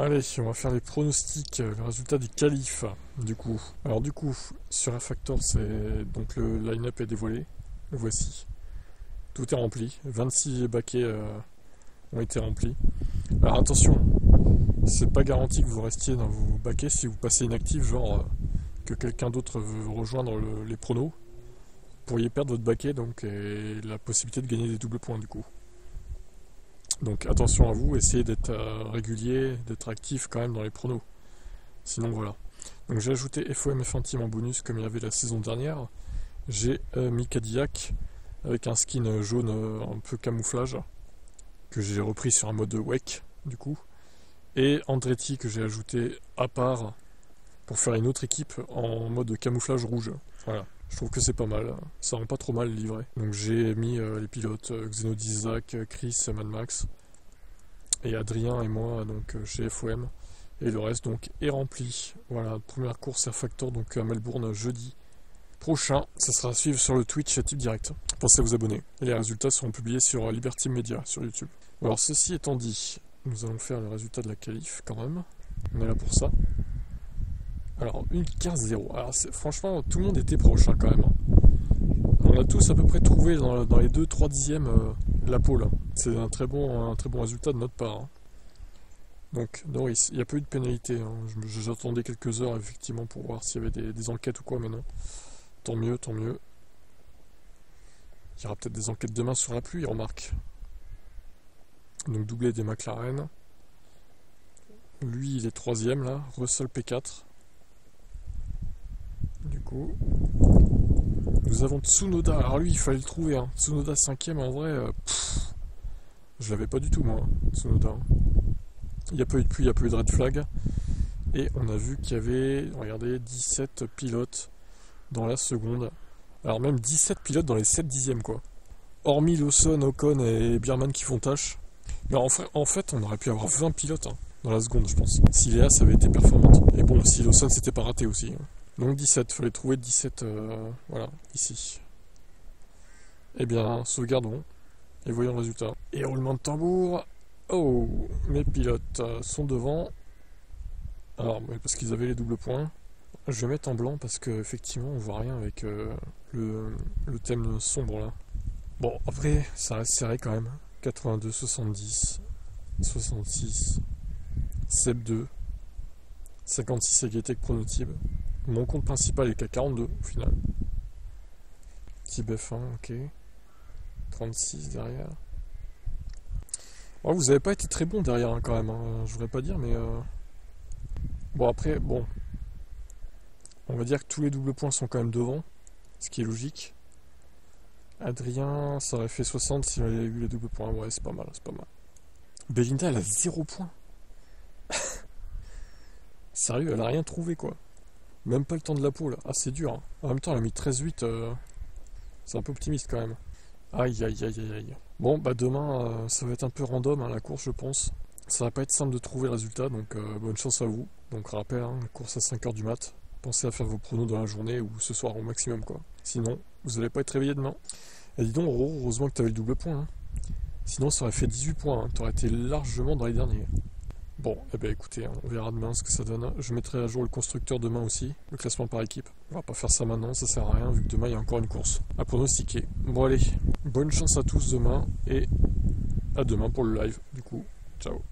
Allez, on va faire les pronostics, le résultat des qualifs, du coup. Alors du coup, sur F-Factor, c'est donc le line-up est dévoilé. Le voici. Tout est rempli. 26 baquets ont été remplis. Alors attention, c'est pas garanti que vous restiez dans vos baquets si vous passez inactif, genre que quelqu'un d'autre veut rejoindre les pronos. Vous pourriez perdre votre baquet donc et la possibilité de gagner des doubles points du coup. Donc attention à vous, essayez d'être régulier, d'être actif quand même dans les pronos. Sinon voilà. Donc j'ai ajouté FOM F1 Team en bonus comme il y avait la saison dernière. J'ai mis Cadillac avec un skin jaune un peu camouflage que j'ai repris sur un mode wake du coup. Et Andretti que j'ai ajouté à part pour faire une autre équipe en mode camouflage rouge. Voilà. Je trouve que c'est pas mal, ça rend pas trop mal livré. Donc j'ai mis les pilotes Xenodis Zach, Chris, Mad Max et Adrien et moi donc chez FOM. Et le reste donc est rempli. Voilà, première course Air Factor donc à Melbourne jeudi prochain. Ça sera à suivre sur le Twitch Type Direct. Pensez à vous abonner. Et les résultats seront publiés sur Liberty Media sur YouTube. Alors ceci étant dit, nous allons faire le résultat de la qualif quand même. On est là pour ça. Alors, une 15-0. Alors, franchement, tout le monde était proche hein, quand même. On a tous à peu près trouvé dans les 2-3 dixièmes la pole. C'est un très bon résultat de notre part. Hein. Donc, Norris, il n'y a pas eu de pénalité. Hein. J'attendais quelques heures effectivement pour voir s'il y avait des enquêtes ou quoi, mais non. Tant mieux, tant mieux. Il y aura peut-être des enquêtes demain sur la pluie, remarque. Donc, doublé des McLaren. Lui, il est 3ème là. Russell P4. Du coup, nous avons Tsunoda. Alors lui, il fallait le trouver. Hein. Tsunoda 5ème, en vrai, je l'avais pas du tout, moi, Tsunoda. Il n'y a pas eu de pluie, il n'y a pas eu de red flag. Et on a vu qu'il y avait, regardez, 17 pilotes dans la seconde. Alors même 17 pilotes dans les 7 dixièmes, quoi. Hormis Lawson, Ocon et Bierman qui font tâche. Mais en fait, on aurait pu avoir 20 pilotes hein, dans la seconde, je pense. Si Léa, ça avait été performante. Et bon, si Lawson, c'était pas raté aussi. Hein. Donc 17, il fallait trouver 17, voilà, ici. Eh bien, sauvegardons, et voyons le résultat. Et roulement de tambour. Oh, mes pilotes sont devant. Alors, parce qu'ils avaient les doubles points. Je vais mettre en blanc parce qu'effectivement, on voit rien avec le thème sombre là. Bon, après, ça reste serré quand même. 82, 70, 66, Seb 2, 56 égalité avec Chronotib. Mon compte principal est qu'à 42 au final. Type F1, ok. 36 derrière. Oh, vous avez pas été très bon derrière hein, quand même, hein. Je voudrais pas dire, mais... Bon après, bon. On va dire que tous les doubles points sont quand même devant, ce qui est logique. Adrien, ça aurait fait 60 s'il avait eu les doubles points. Ouais, c'est pas mal, c'est pas mal. Belinda, elle a 0 points. Sérieux, elle a rien trouvé quoi. Même pas le temps de la pole. Ah, c'est dur. Hein. En même temps, elle a mis 13-8. C'est un peu optimiste quand même. Aïe, aïe, aïe, aïe, aïe. Bon, bah demain, ça va être un peu random hein, la course, je pense. Ça va pas être simple de trouver le résultat, donc bonne chance à vous. Donc rappel, hein, course à 5h du mat. Pensez à faire vos pronos dans la journée ou ce soir au maximum, quoi. Sinon, vous allez pas être réveillé demain. Et dis donc, heureusement que t'avais le double point. Hein. Sinon, ça aurait fait 18 points. Hein. T'aurais été largement dans les derniers. Bon, eh ben écoutez, on verra demain ce que ça donne. Je mettrai à jour le constructeur demain aussi, le classement par équipe. On va pas faire ça maintenant, ça sert à rien vu que demain il y a encore une course à pronostiquer. Bon allez, bonne chance à tous demain et à demain pour le live. Du coup, ciao.